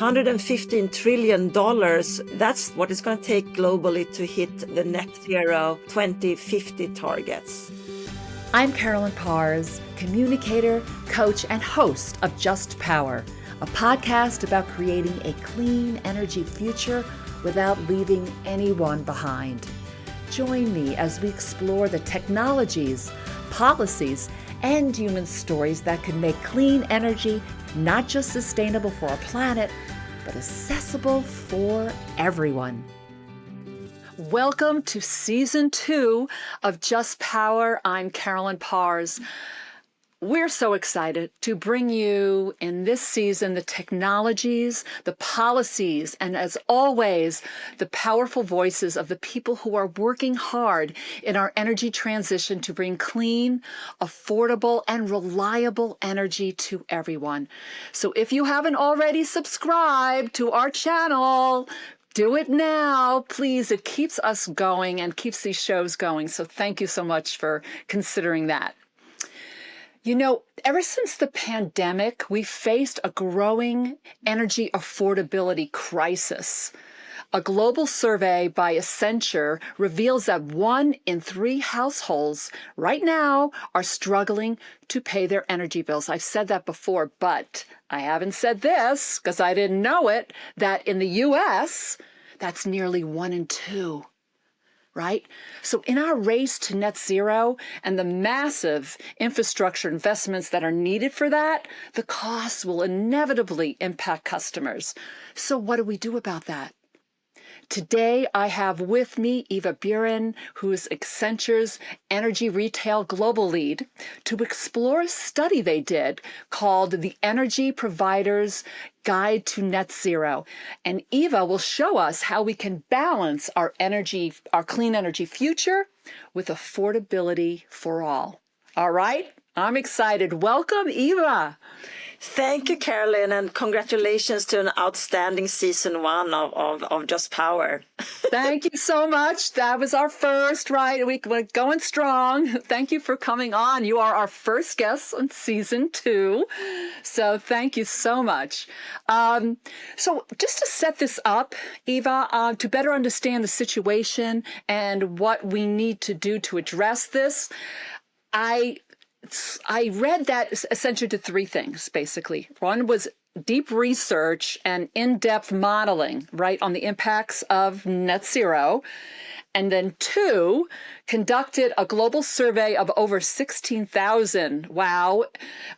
$115 trillion. That's what it's going to take globally to hit the net zero 2050 targets. I'm Carolyn Parrs, communicator, coach, and host of Just Power, a podcast about creating a clean energy future without leaving anyone behind. Join me as we explore the technologies, policies, and human stories that can make clean energy not just sustainable for our planet, but accessible for everyone. Welcome to Season 2 of Just Power. I'm Carolyn Parrs. We're so excited to bring you in this season the technologies, the policies, and as always, the powerful voices of the people who are working hard in our energy transition to bring clean, affordable, and reliable energy to everyone. So if you haven't already subscribed to our channel, do it now, please. It keeps us going and keeps these shows going. So thank you so much for considering that. You know, ever since the pandemic, we faced a growing energy affordability crisis. A global survey by Accenture reveals that 1 in 3 households right now are struggling to pay their energy bills. I've said that before, but I haven't said this because I didn't know it, that in the US, that's nearly 1 in 2. Right? So in our race to net zero and the massive infrastructure investments that are needed for that, the costs will inevitably impact customers. So what do we do about that? Today, I have with me Eva Buren, who is Accenture's Energy Retail Global Lead, to explore a study they did called The Energy Provider's Guide to Net Zero. And Eva will show us how we can balance our clean energy future with affordability for all. All right, I'm excited. Welcome, Eva. Thank you, Carolyn, and congratulations to an outstanding Season 1 of Just Power. Thank you so much. That was our first, right? We're going strong. Thank you for coming on. You are our first guest on Season 2. So thank you so much. So just to set this up, Eva, to better understand the situation and what we need to do to address this, I read that Accenture did 3 things, basically. One was deep research and in-depth modeling, right, on the impacts of net zero. And then 2, conducted a global survey of over 16,000,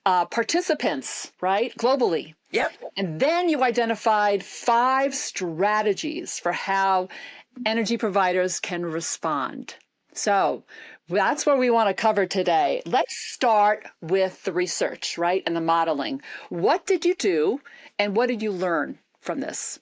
participants, right, globally. Yep. And then you identified 5 strategies for how energy providers can respond. So that's what we want to cover today. Let's start with the research, right, and the modeling. What did you do, and what did you learn from this?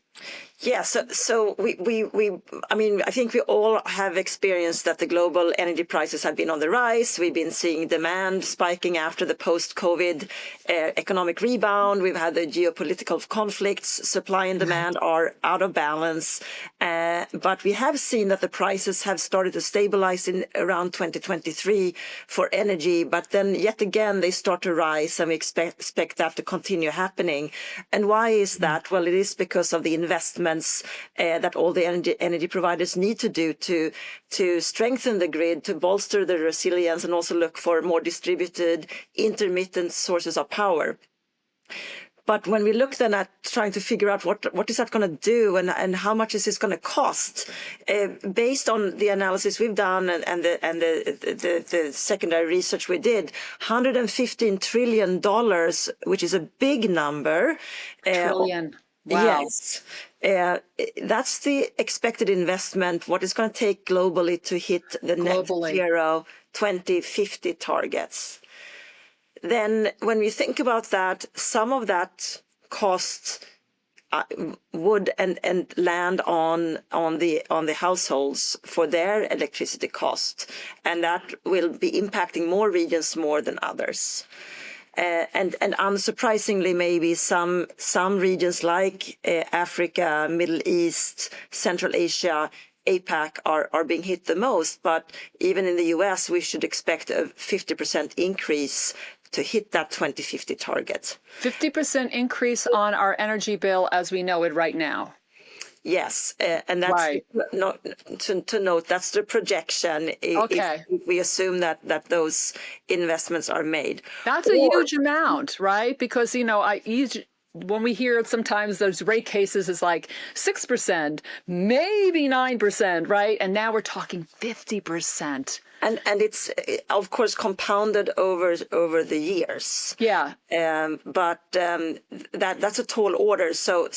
Yeah, so I think we all have experienced that the global energy prices have been on the rise. We've been seeing demand spiking after the post-COVID economic rebound. We've had the geopolitical conflicts. Supply and demand are out of balance. But we have seen that the prices have started to stabilize in around 2023 for energy. But then yet again, they start to rise, and we expect that to continue happening. And why is that? Well, it is because of the investments that all the energy providers need to do to strengthen the grid, to bolster the resilience, and also look for more distributed, intermittent sources of power. But when we look then at trying to figure out what is that going to do and how much is this going to cost, based on the analysis we've done and the secondary research we did, $115 trillion, which is a big number. Trillion. Wow. Yes. That's the expected investment, what it's going to take globally to hit the net zero 2050 targets. Then when we think about that, some of that cost would and land on the households for their electricity cost, and that will be impacting more regions more than others. And unsurprisingly, maybe some regions like Africa, Middle East, Central Asia, APAC are being hit the most. But even in the US, we should expect a 50% increase to hit that 2050 target. 50% increase on our energy bill as we know it right now. Yes, and that's Right. to note, that's the projection Okay. if we assume that those investments are made. That's a huge amount, right? Because, when we hear sometimes those rate cases is like 6%, maybe 9%, right? And now we're talking 50%. And it's of course compounded over the years. Yeah. But that's a tall order. So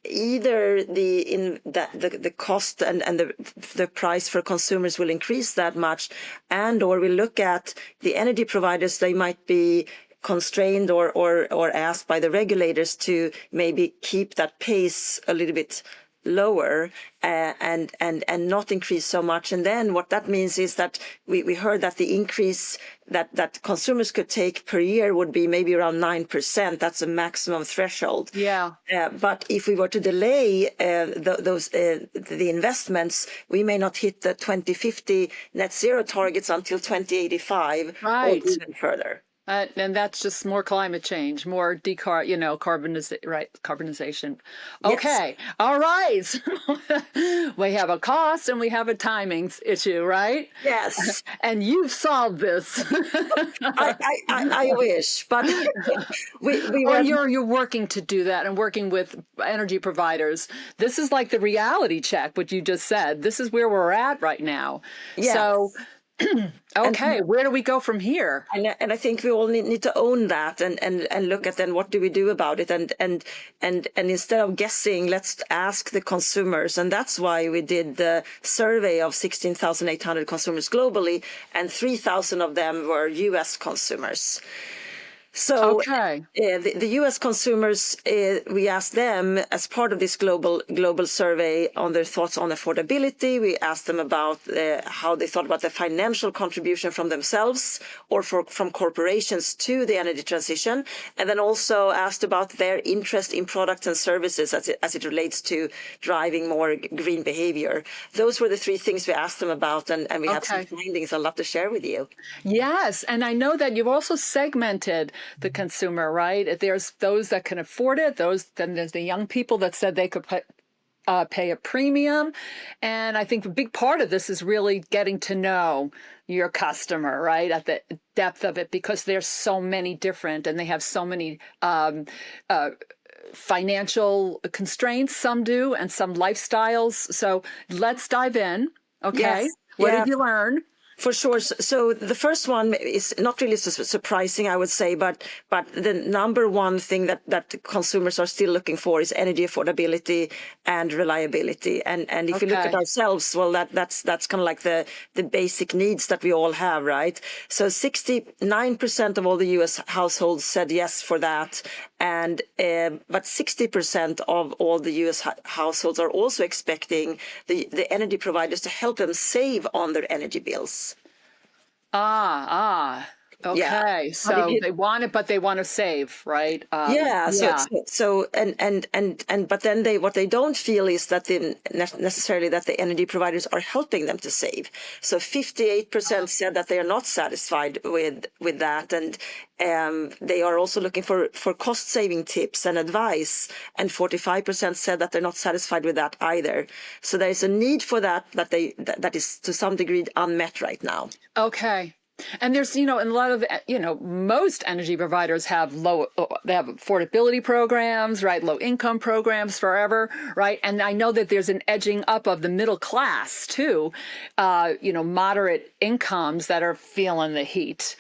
either the cost and the price for consumers will increase that much, and or we look at the energy providers, they might be constrained or asked by the regulators to maybe keep that pace a little bit lower and not increase so much. And then what that means is that we heard that the increase that consumers could take per year would be maybe around 9%. That's a maximum threshold. Yeah. But if we were to delay the investments, we may not hit the 2050 net zero targets until 2085 Right. or even further. And that's just more climate change, more carbonization. Okay. Yes. All right. We have a cost and we have a timing issue, right? Yes. And you've solved this. I wish, but we Or were. you're working to do that and working with energy providers. This is like the reality check, what you just said. This is where we're at right now. Yes. So okay, where do we go from here? And I think we all need to own that and look at then what do we do about it, and instead of guessing, let's ask the consumers. And that's why we did the survey of 16,800 consumers globally, and 3,000 of them were US consumers. So Okay. The U.S. consumers, we asked them as part of this global survey on their thoughts on affordability. We asked them about how they thought about the financial contribution from themselves or from corporations to the energy transition, and then also asked about their interest in products and services as it relates to driving more green behavior. Those were the three things we asked them about, and we have some findings I'd love to share with you. Yes, and I know that you've also segmented the consumer, right? There's those that can afford it. Then there's the young people that said they could pay a premium. And I think a big part of this is really getting to know your customer, right, at the depth of it, because there's so many different, and they have so many financial constraints. Some do, and some lifestyles. So let's dive in. Okay. Yes. What Yeah. did you learn? For sure. So the first one is not really surprising, I would say, but the number one thing that consumers are still looking for is energy affordability and reliability. And if we look at ourselves, well, that's kind of like the basic needs that we all have, right? So 69% of all the U.S. households said yes for that, and but 60% of all the U.S. households are also expecting the energy providers to help them save on their energy bills. Okay. Yeah. So they want it, but they want to save, right? Yeah. So but then what they don't feel is that necessarily that the energy providers are helping them to save. So 58% said that they are not satisfied with that, and they are also looking for cost saving tips and advice, and 45% said that they're not satisfied with that either. So there is a need for that is to some degree unmet right now. Okay. And there's, in a lot of, most energy providers have they have affordability programs, right? Low income programs forever, right? And I know that there's an edging up of the middle class too, moderate incomes that are feeling the heat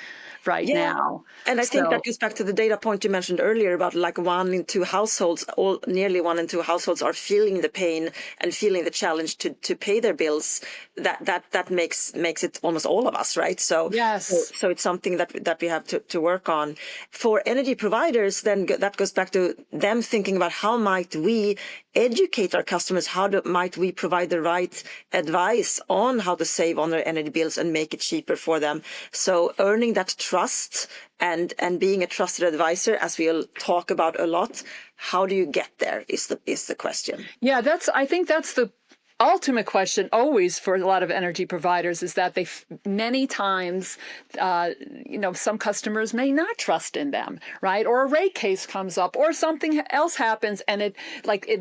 right now. And I think that goes back to the data point you mentioned earlier about like nearly 1 in 2 households are feeling the pain and feeling the challenge to pay their bills. That makes it almost all of us, right? So yes. So it's something that we have to work on. For energy providers, then that goes back to them thinking about how might we educate our customers, might we provide the right advice on how to save on their energy bills and make it cheaper for them. So earning that trust and being a trusted advisor, as we'll talk about a lot, how do you get there is the question. Yeah, I think that's the ultimate question always for a lot of energy providers is that many times, some customers may not trust in them, right? Or a rate case comes up or something else happens and it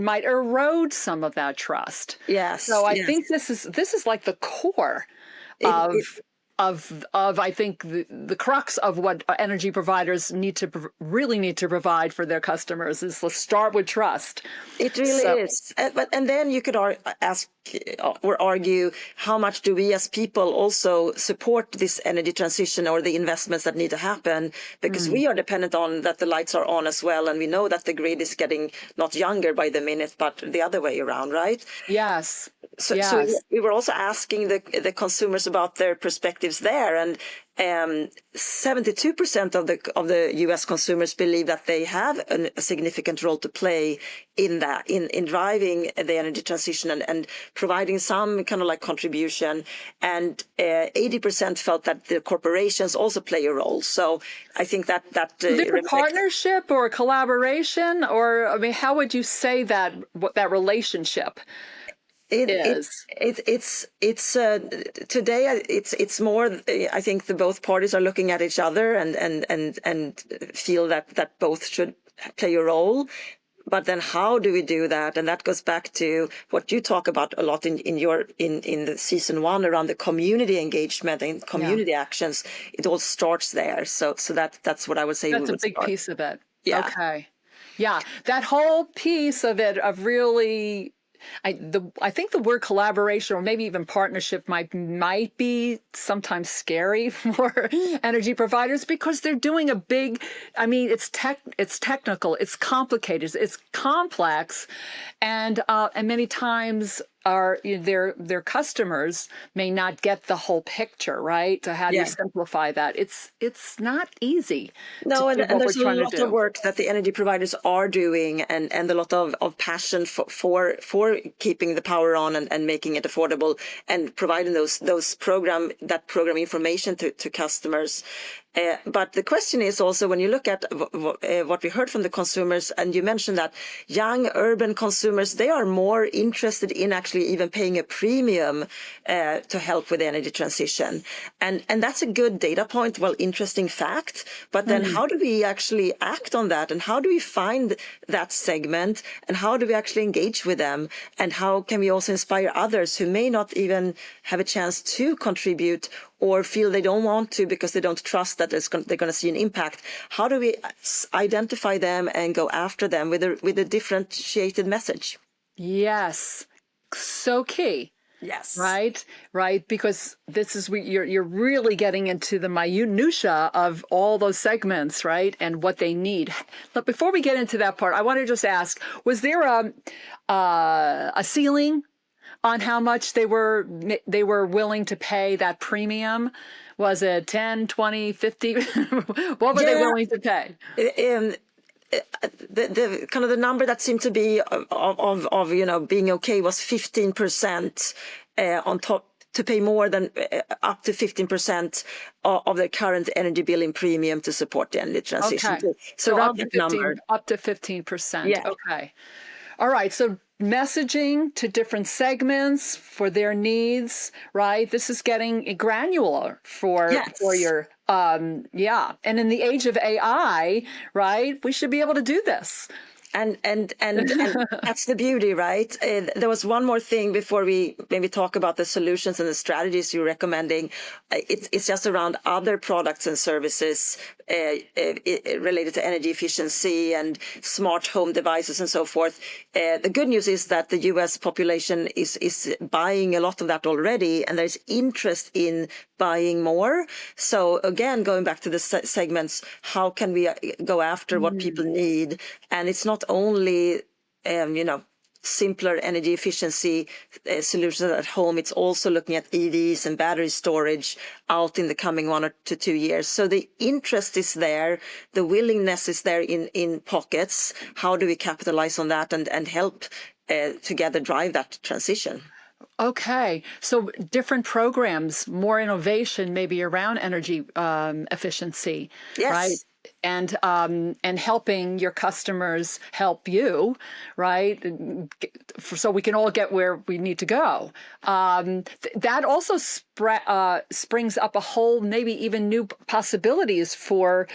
might erode some of that trust. Yes, So I yes. think this is like the core It, it, of I think the crux of what energy providers really need to provide for their customers is let's start with trust. It really So, is. And then you could ask or argue, how much do we as people also support this energy transition or the investments that need to happen? Because we are dependent on that the lights are on as well. And we know that the grid is getting not younger by the minute, but the other way around, right? yes. So, Yes. so we were also asking the consumers about their perspectives there, and 72% of the U.S. consumers believe that they have a significant role to play in that, in driving the energy transition and providing some kind of like contribution. And 80% felt that the corporations also play a role. So I think that Is there a partnership or a collaboration, or I mean, how would you say that what that relationship is? It's today it's more, I think both parties are looking at each other and feel that both should play a role. But then how do we do that? And that goes back to what you talk about a lot in the season 1 around the community engagement and community actions. It all starts there. So that's what I would say. That's a big piece of it. Yeah. Okay. Yeah. That whole piece of it of really, I think the word collaboration or maybe even partnership might be sometimes scary for energy providers because they're doing a big, I mean, it's technical, it's complicated, it's complex, and many times their customers may not get the whole picture, right? So how do you simplify that? It's not easy. No, and there's a lot of work that the energy providers are doing, and a lot of passion for keeping the power on and making it affordable and providing those program information to customers. But the question is also, when you look at what we heard from the consumers, and you mentioned that young urban consumers, they are more interested in actually even paying a premium to help with the energy transition. And that's a good data point, interesting fact. But then how do we actually act on that? And how do we find that segment? And how do we actually engage with them? And how can we also inspire others who may not even have a chance to contribute or feel they don't want to because they don't trust that they're going to see an impact? How do we identify them and go after them with a differentiated message? Yes, so key. Yes. Right. Because this is you're really getting into the minutia of all those segments, right, and what they need. But before we get into that part, I want to just ask: was there a ceiling on how much they were willing to pay that premium? Was it 10, 20, 50? What were they willing to pay? The kind of the number that seemed to be of being okay was 15% on top, to pay more than up to 15% of their current energy bill in premium to support the energy transition. Okay. So around that number. Up to 15%. Yeah. Okay. All right. So messaging to different segments for their needs, right? This is getting granular for your And in the age of AI, right, we should be able to do this. And that's the beauty, right? There was one more thing before we maybe talk about the solutions and the strategies you're recommending. It's just around other products and services related to energy efficiency and smart home devices and so forth. The good news is that the U.S. population is buying a lot of that already, and there's interest in buying more. So again, going back to the segments, how can we go after what people need? And it's not only, simpler energy efficiency solutions at home. It's also looking at EVs and battery storage out in the coming 1 to 2 years. So the interest is there. The willingness is there in pockets. How do we capitalize on that and help together drive that transition? Okay, so different programs, more innovation maybe around energy efficiency, right? and helping your customers help you, right? So we can all get where we need to go. That also springs up a whole, maybe even new possibilities for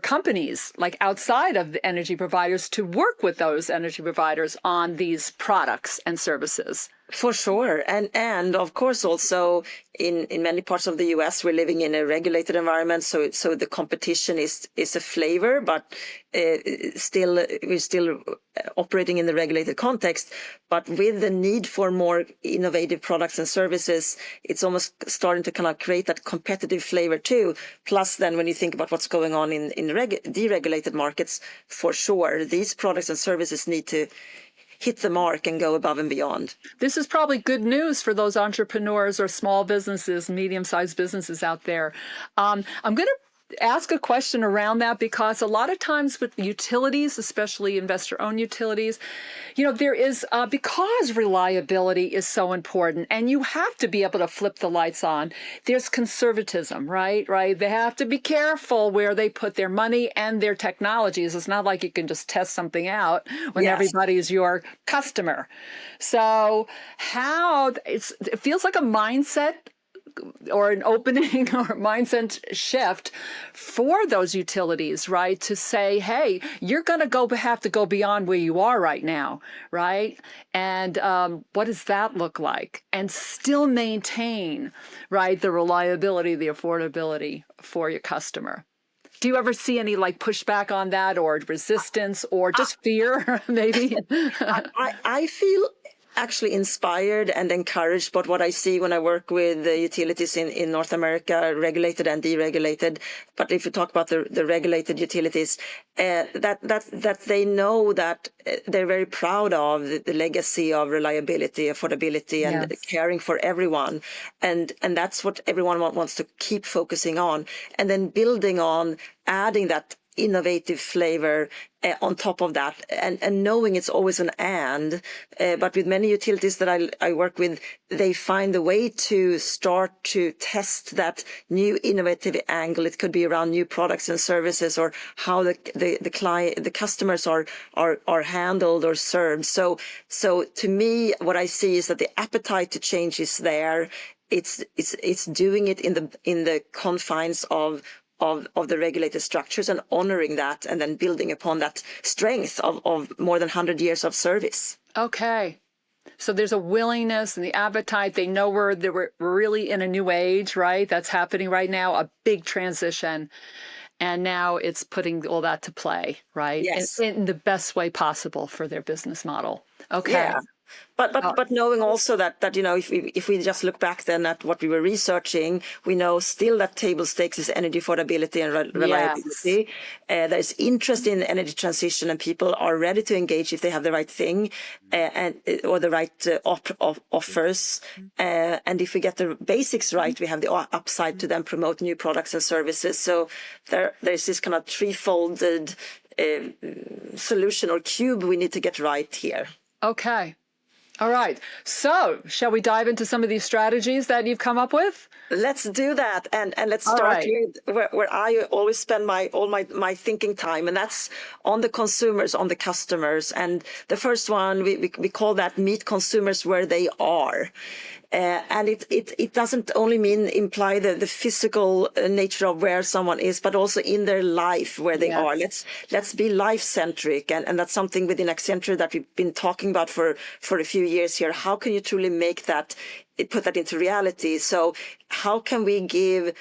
companies like outside of the energy providers to work with those energy providers on these products and services. For sure. And of course, also in many parts of the US, we're living in a regulated environment. So the competition is a flavor, but we're still operating in the regulated context. But with the need for more innovative products and services, it's almost starting to kind of create that competitive flavor too. Plus, then when you think about what's going on in deregulated markets, for sure, these products and services need to hit the mark and go above and beyond. This is probably good news for those entrepreneurs or small businesses, medium-sized businesses out there. I'm going to ask a question around that because a lot of times with utilities, especially investor-owned utilities, there is, because reliability is so important and you have to be able to flip the lights on, there's conservatism, right? They have to be careful where they put their money and their technologies. It's not like you can just test something out when everybody's your customer. So it feels like a mindset or an opening or mindset shift for those utilities, right? To say, hey, you're going to have to go beyond where you are right now, right? And what does that look like? And still maintain, right, the reliability, the affordability for your customer. Do you ever see any pushback on that or resistance or just fear, maybe? I feel actually inspired and encouraged by what I see when I work with the utilities in North America, regulated and deregulated. But if you talk about the regulated utilities, that they know that they're very proud of the legacy of reliability, affordability, and caring for everyone. And that's what everyone wants to keep focusing on. And then building on, adding that innovative flavor on top of that, and knowing it's always an but with many utilities that I work with, they find a way to start to test that new innovative angle. It could be around new products and services, or how the customers are handled or served. So to me, what I see is that the appetite to change is there. It's doing it in the confines of the regulated structures and honoring that, and then building upon that strength of more than 100 years of service. Okay. So there's a willingness and the appetite. They know we're really in a new age, right? That's happening right now, a big transition. And now it's putting all that to play, right? Yes. In the best way possible for their business model. Okay. Yeah. But knowing also that if we just look back then at what we were researching, we know still that table stakes is energy affordability and reliability. There's interest in energy transition, and people are ready to engage if they have the right thing or the right offers. And if we get the basics right, we have the upside to then promote new products and services. So there's this kind of threefolded solution or cube we need to get right here. Okay. All right. So shall we dive into some of these strategies that you've come up with? Let's do that. And let's start here where I always spend my thinking time. And that's on the consumers, on the customers. And the first one, we call that meet consumers where they are. And it doesn't only imply the physical nature of where someone is, but also in their life where they are. Let's be life centric, and that's something within Accenture that we've been talking about for a few years here. How can you truly put that into reality? So how can we give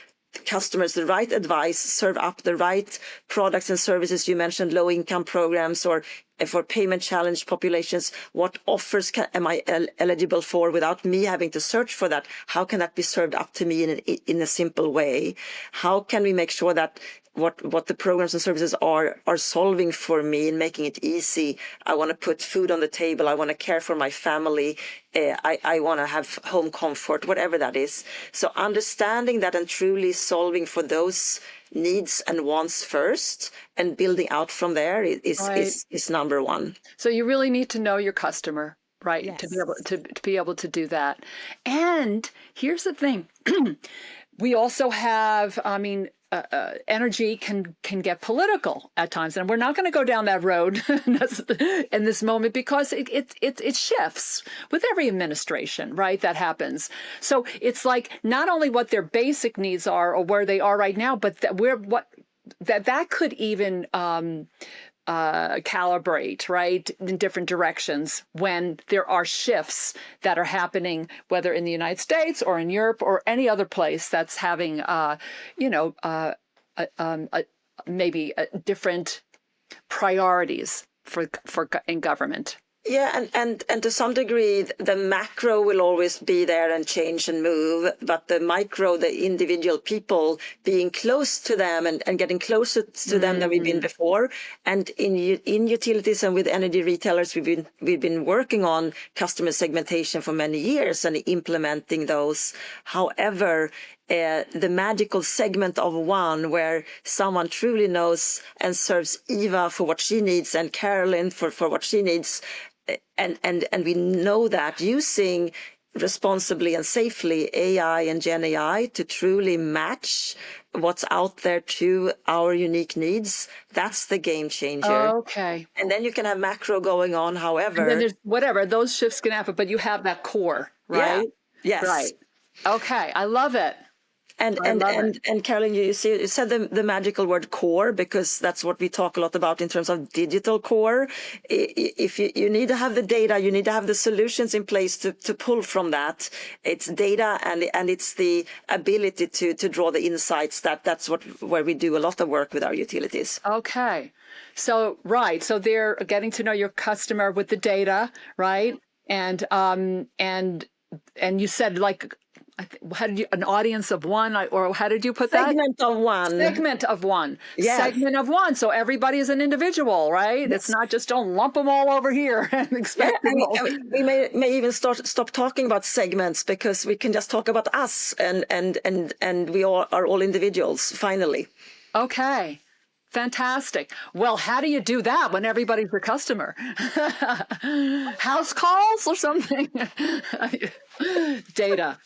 customers the right advice, serve up the right products and services? You mentioned low income programs, or for payment challenged populations, what offers am I eligible for without me having to search for that? How can that be served up to me in a simple way? How can we make sure that what the programs and services are solving for me and making it easy? I want to put food on the table. I want to care for my family. I want to have home comfort, whatever that is. So understanding that and truly solving for those needs and wants first, and building out from there is number one. So you really need to know your customer, right? Yes. To be able to do that. And here's the thing. We also have, energy can get political at times, and we're not going to go down that road in this moment because it shifts with every administration, right? That happens. So it's like not only what their basic needs are or where they are right now, but that could even calibrate, right, in different directions when there are shifts that are happening, whether in the United States or in Europe or any other place that's having, maybe different priorities in government. Yeah, and to some degree, the macro will always be there and change and move, but the micro, the individual people, being close to them and getting closer to them than we've been before. And in utilities and with energy retailers, we've been working on customer segmentation for many years and implementing those. However, the magical segment of one where someone truly knows and serves Eva for what she needs and Carolyn for what she needs. And we know that using responsibly and safely AI and Gen AI to truly match what's out there to our unique needs, that's the game changer. Okay. And then you can have macro going on, however. And then there's whatever, those shifts can happen, but you have that core, right? Yeah. Yes. Right. Okay. I love it. And Carolyn, you said the magical word core, because that's what we talk a lot about in terms of digital core. If you need to have the data, you need to have the solutions in place to pull from that. It's data and it's the ability to draw the insights. That's where we do a lot of work with our utilities. Okay. So, right. So they're getting to know your customer with the data, right? And you said how did you, an audience of one, or how did you put that? Segment of one. Segment of one. Yes. Segment of one. So everybody is an individual, right? Yes. It's not just don't lump them all over here and expect them all. We may even stop talking about segments, because we can just talk about us and we all are all individuals finally. Okay. Fantastic. Well, how do you do that when everybody's a customer? House calls or something? Data.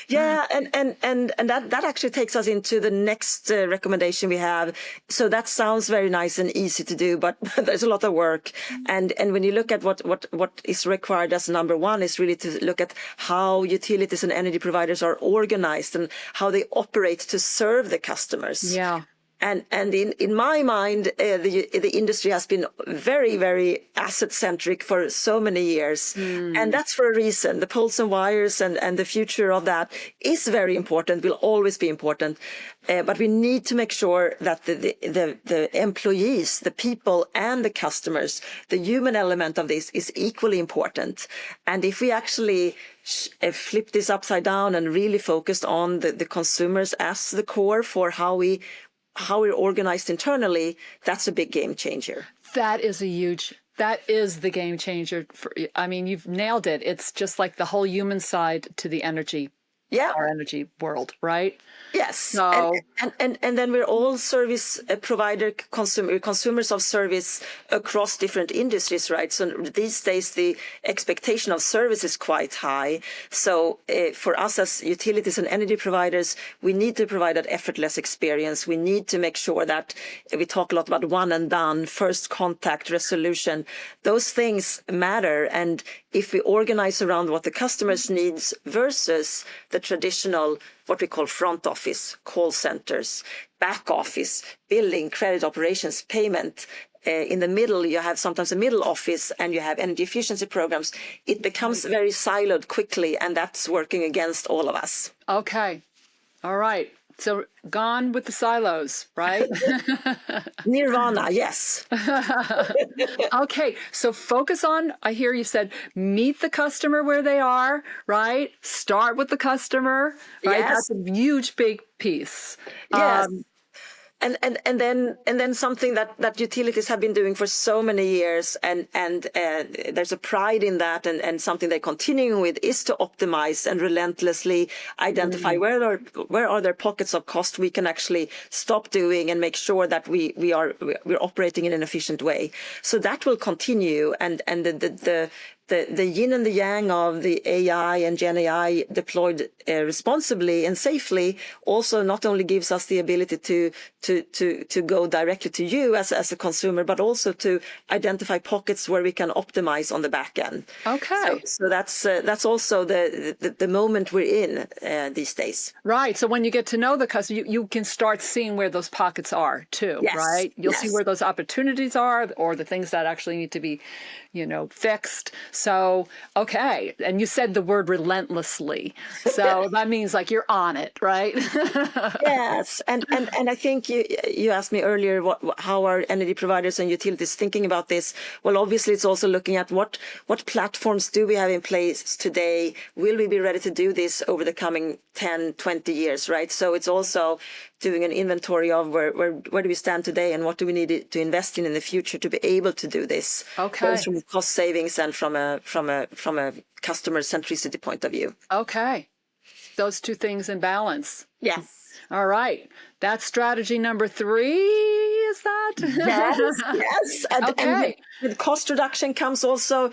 Yeah, and that actually takes us into the next recommendation we have. So that sounds very nice and easy to do, but there's a lot of work. And when you look at what is required as number one, is really to look at how utilities and energy providers are organized and how they operate to serve the customers. Yeah. And in my mind, the industry has been very, very asset-centric for so many years. And that's for a reason. The poles and wires and the future of that is very important, will always be important. But we need to make sure that the employees, the people and the customers, the human element of this is equally important. And if we actually flip this upside down and really focused on the consumers as the core for how we're organized internally, that's a big game changer. That is the game changer. You've nailed it. It's just like the whole human side to the energy, our energy world, right? Yes. So, and then we're all service provider, consumers of service across different industries, right? So these days, the expectation of service is quite high. So for us as utilities and energy providers, we need to provide that effortless experience. We need to make sure that we talk a lot about one and done, first contact resolution. Those things matter. And if we organize around what the customers needs versus the traditional, what we call front office, call centers, back office, billing, credit operations, payment. In the middle, you have sometimes a middle office and you have energy efficiency programs. It becomes very siloed quickly, and that's working against all of us. Okay. All right. So gone with the silos, right? Nirvana, yes. Okay, so focus on, I hear you said, meet the customer where they are, right? Start with the customer, right? Yes. That's a huge, big piece. Yes. And then something that utilities have been doing for so many years, and there's a pride in that, and something they're continuing with is to optimize and relentlessly identify where are there pockets of cost we can actually stop doing and make sure that we're operating in an efficient way. So that will continue, and the the yin and the yang of the AI and Gen AI deployed responsibly and safely also not only gives us the ability to go directly to you as a consumer, but also to identify pockets where we can optimize on the back end. Okay. So that's also the moment we're in these days. Right. So when you get to know the customer, you can start seeing where those pockets are too, Yes. right? You'll see Yes. where those opportunities are or the things that actually need to be, fixed. So, okay. And you said the word relentlessly. So that means like you're on it, right? Yes, and I think you asked me earlier how are energy providers and utilities thinking about this. Well, obviously, it's also looking at what platforms do we have in place today. Will we be ready to do this over the coming 10, 20 years, right? So it's also doing an inventory of where do we stand today and what do we need to invest in the future to be able to do this. Okay. Both from cost savings and from a customer centricity point of view. Okay. Those two things in balance. Yes. All right. That's strategy number 3, is that? Yes. And with cost reduction comes also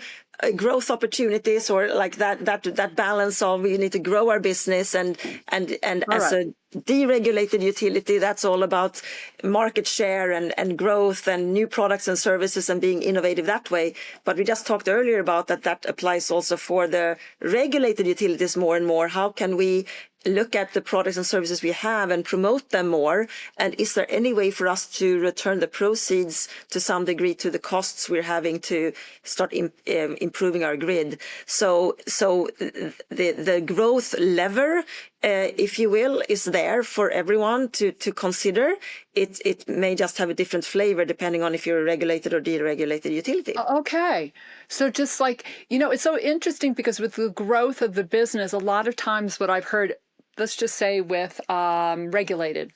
growth opportunities, or like that balance of we need to grow our business and as a deregulated utility, that's all about market share and growth and new products and services and being innovative that way. But we just talked earlier about that applies also for the regulated utilities more and more. How can we look at the products and services we have and promote them more? And is there any way for us to return the proceeds to some degree to the costs we're having to start improving our grid? So the growth lever, if you will, is there for everyone to consider. It may just have a different flavor depending on if you're a regulated or deregulated utility. Okay. So just like, it's so interesting because with the growth of the business, a lot of times what I've heard, let's just say with regulated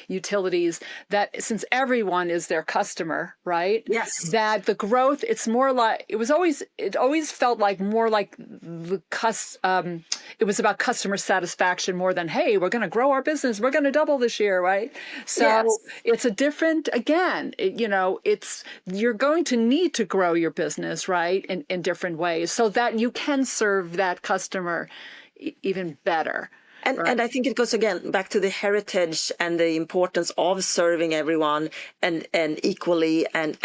utilities, that since everyone is their customer, right? Yes. That the growth, it's more like, it always felt like more like it was about customer satisfaction more than, hey, we're going to grow our business, we're going to double this year, right? So Yes. it's a different, again, you're going to need to grow your business, right? In different ways so that you can serve that customer even better. And I think it goes again back to the heritage and the importance of serving everyone and equally and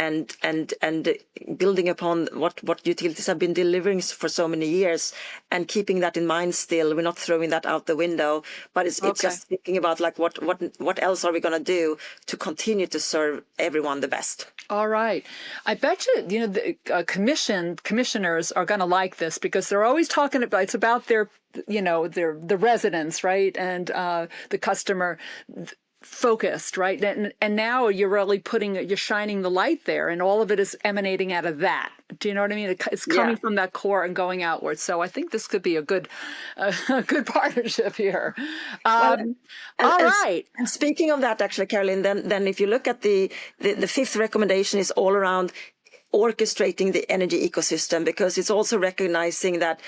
building upon what utilities have been delivering for so many years and keeping that in mind still. We're not throwing that out the window, but it's just thinking about like what else are we going to do to continue to serve everyone the best. All right. I bet you, the commissioners are going to like this because they're always talking about, it's about their the residents, right? And the customer focused, right? And now you're shining the light there and all of it is emanating out of that. Do you know what I mean? It's coming from that core and going outwards. So I think this could be a good partnership here. All right. And speaking of that, actually, Carolyn, then if you look at the 5th recommendation is all around orchestrating the energy ecosystem, because it's also recognizing that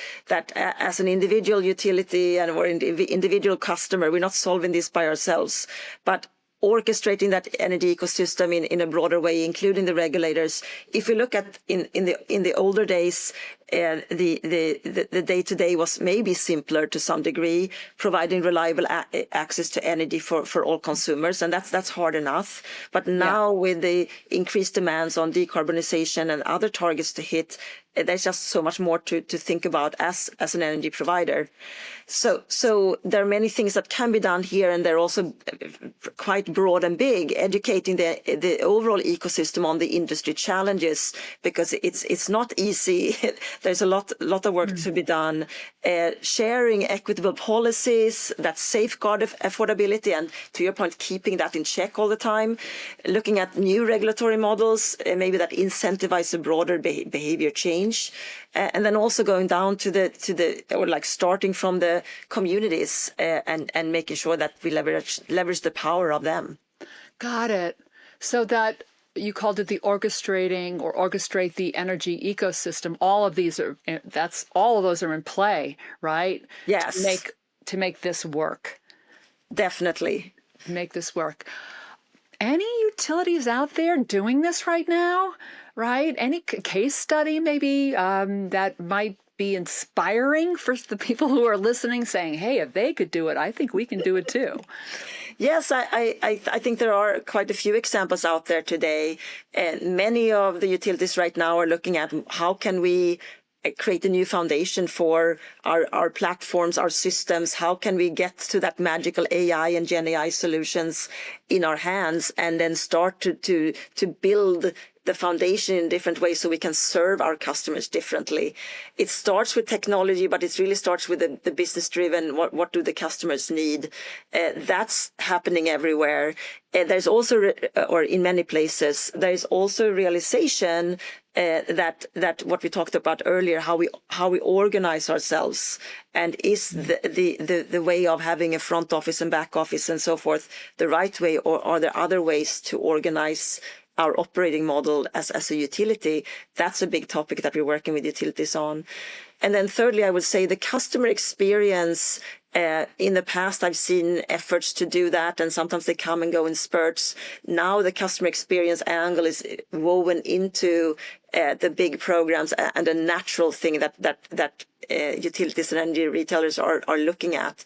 as an individual utility or individual customer, we're not solving this by ourselves, but orchestrating that energy ecosystem in a broader way, including the regulators. If we look at in the older days, the day-to-day was maybe simpler to some degree, providing reliable access to energy for all consumers, and that's hard enough. But now with the increased demands on decarbonization and other targets to hit, there's just so much more to think about as an energy provider. So there are many things that can be done here, and they're also quite broad and big, educating the overall ecosystem on the industry challenges, because it's not easy. There's a lot of work to be done. Sharing equitable policies that safeguard affordability, and to your point, keeping that in check all the time. Looking at new regulatory models, maybe that incentivize a broader behavior change. And then also going down to starting from the communities and making sure that we leverage the power of them. Got it. So that you called it the orchestrating or orchestrate the energy ecosystem. All of those are in play, right? Yes. To make this work. Definitely. Make this work. Any utilities out there doing this right now? right? Any case study maybe that might be inspiring for the people who are listening, saying, hey, if they could do it, I think we can do it too. Yes, I think there are quite a few examples out there today. And many of the utilities right now are looking at how can we create a new foundation for our platforms, our systems. How can we get to that magical AI and Gen AI solutions in our hands and then start to build the foundation in different ways so we can serve our customers differently. It starts with technology, but it really starts with the business driven. What do the customers need? That's happening everywhere. There's also, or in many places, there is also realization that what we talked about earlier, how we organize ourselves, and is the way of having a front office and back office and so forth the right way, or are there other ways to organize our operating model as a utility? That's a big topic that we're working with utilities on. And then thirdly, I would say the customer experience. In the past, I've seen efforts to do that, and sometimes they come and go in spurts. Now the customer experience angle is woven into the big programs and a natural thing that utilities and energy retailers are looking at.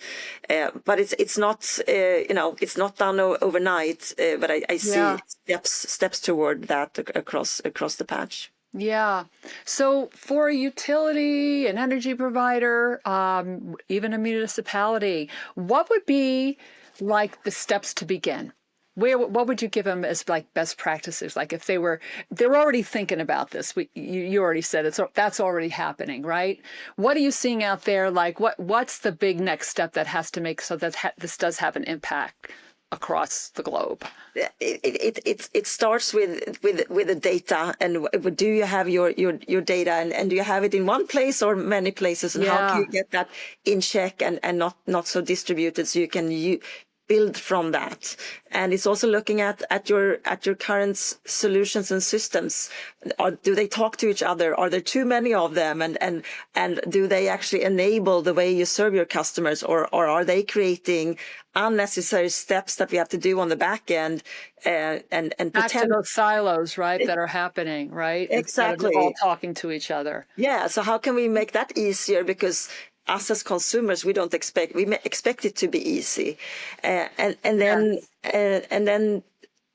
But it's not it's not done overnight. But I see steps toward that across the patch. Yeah. So for a utility, an energy provider, even a municipality, what would be like the steps to begin? What would you give them as like best practices? Like if they're already thinking about this, you already said that's already happening, right? What are you seeing out there? Like what's the big next step that has to make so that this does have an impact across the globe? It starts with the data, and do you have your data, and do you have it in one place or many places, and how can you get that in check and not so distributed so you can build from that. And it's also looking at your current solutions and systems. Do they talk to each other? Are there too many of them? And do they actually enable the way you serve your customers, or are they creating unnecessary steps that we have to do on the back end and back to those silos, right, that are happening, right? Exactly. Instead of all talking to each other. Yeah. So how can we make that easier? Because us as consumers, we expect it to be easy, and then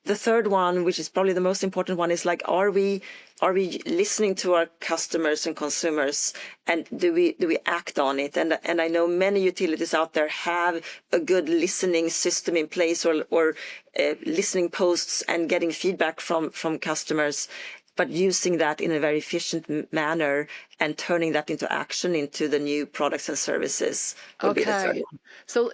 the third one, which is probably the most important one, is like, are we listening to our customers and consumers, and do we act on it? And I know many utilities out there have a good listening system in place, or listening posts and getting feedback from customers, but using that in a very efficient manner and turning that into action, into the new products and services would be the third one. So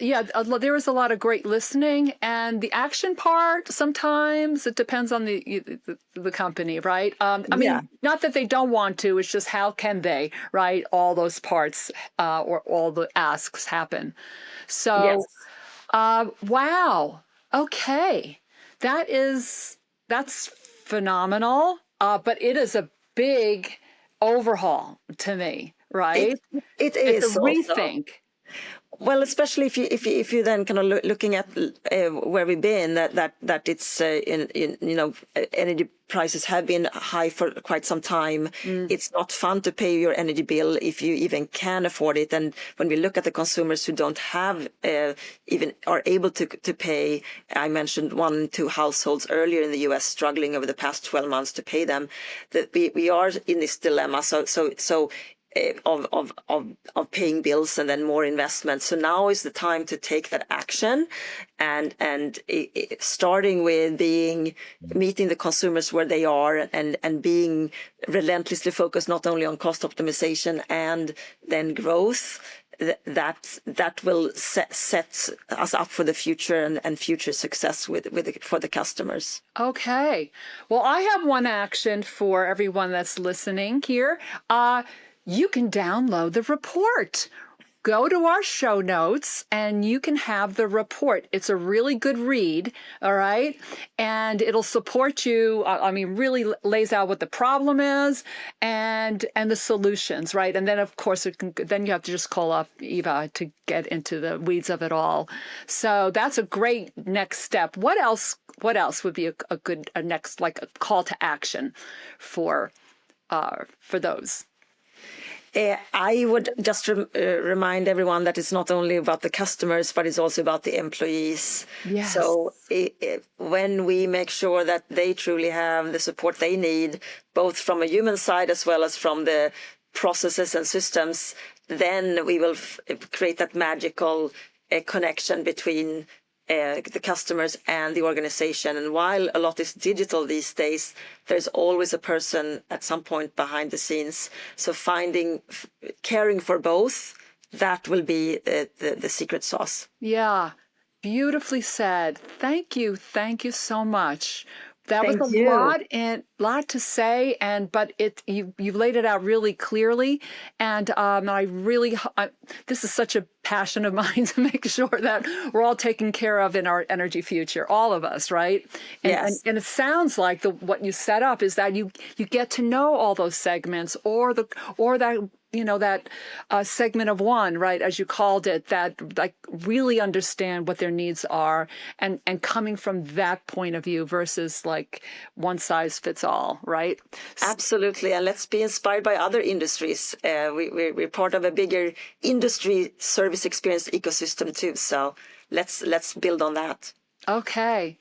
there is a lot of great listening, and the action part, sometimes it depends on the company, right? I mean, not that they don't want to, it's just how can they, right? All those parts or all the asks happen. So, wow. Okay. That's phenomenal. But it is a big overhaul to me, right? It is it's a rethink. Well, especially if you then kind of looking at where we've been, that it's energy prices have been high for quite some time. It's not fun to pay your energy bill if you even can afford it. And when we look at the consumers who don't have even are able to pay, I mentioned 1 in 2 households earlier in the U.S. struggling over the past 12 months to pay them. That we are in this dilemma. So. Of paying bills and then more investment. So now is the time to take that action, and starting with meeting the consumers where they are, and being relentlessly focused not only on cost optimization and then growth. That will set us up for the future and future success for the customers. Okay. Well, I have one action for everyone that's listening here. You can download the report. go to our show notes and you can have the report. It's a really good read, all right? And it'll support you. Really lays out what the problem is and the solutions, right? And then, of course, then you have to just call up Eva to get into the weeds of it all. So that's a great next step. What else would be a good next, like a call to action for those? I would just remind everyone that it's not only about the customers, but it's also about the employees. Yes. So when we make sure that they truly have the support they need, both from a human side as well as from the processes and systems, then we will create that magical connection between the customers and the organization. And while a lot is digital these days, there's always a person at some point behind the scenes. So caring for both, that will be the secret sauce. Yeah, beautifully said. Thank you so much. That Thank was a lot to say, but you've laid it out really clearly, and this is such a passion of mine to make sure that we're all taken care of in our energy future, all of us, right? Yes. And it sounds like what you set up is that you get to know all those segments or that segment of one, right, as you called it, that like really understand what their needs are and coming from that point of view versus like one size fits all, right? Absolutely. And let's be inspired by other industries. We're part of a bigger industry service experience ecosystem too. So let's build on that. Okay.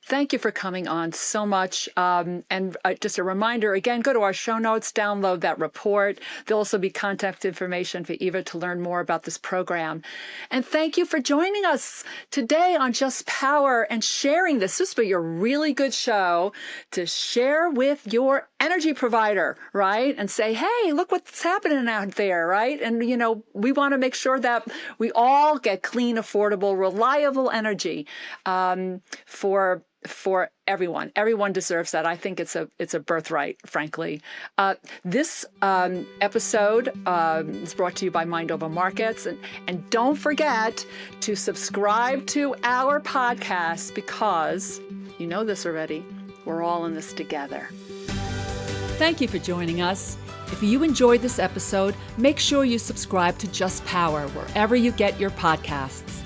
Thank you for coming on so much. And just a reminder, again, go to our show notes, download that report. There'll also be contact information for Eva to learn more about this program. And thank you for joining us today on Just Power and sharing this. This will be a really good show to share with your energy provider, right? And say, hey, look what's happening out there, right? And, we want to make sure that we all get clean, affordable, reliable energy for everyone. Everyone deserves that. I think it's a birthright, frankly. This episode is brought to you by Mind Over Markets. And don't forget to subscribe to our podcast because, you know this already, we're all in this together. Thank you for joining us. If you enjoyed this episode, make sure you subscribe to Just Power wherever you get your podcasts.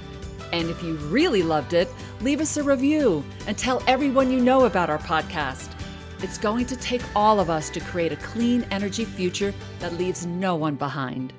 And if you really loved it, leave us a review and tell everyone you know about our podcast. It's going to take all of us to create a clean energy future that leaves no one behind.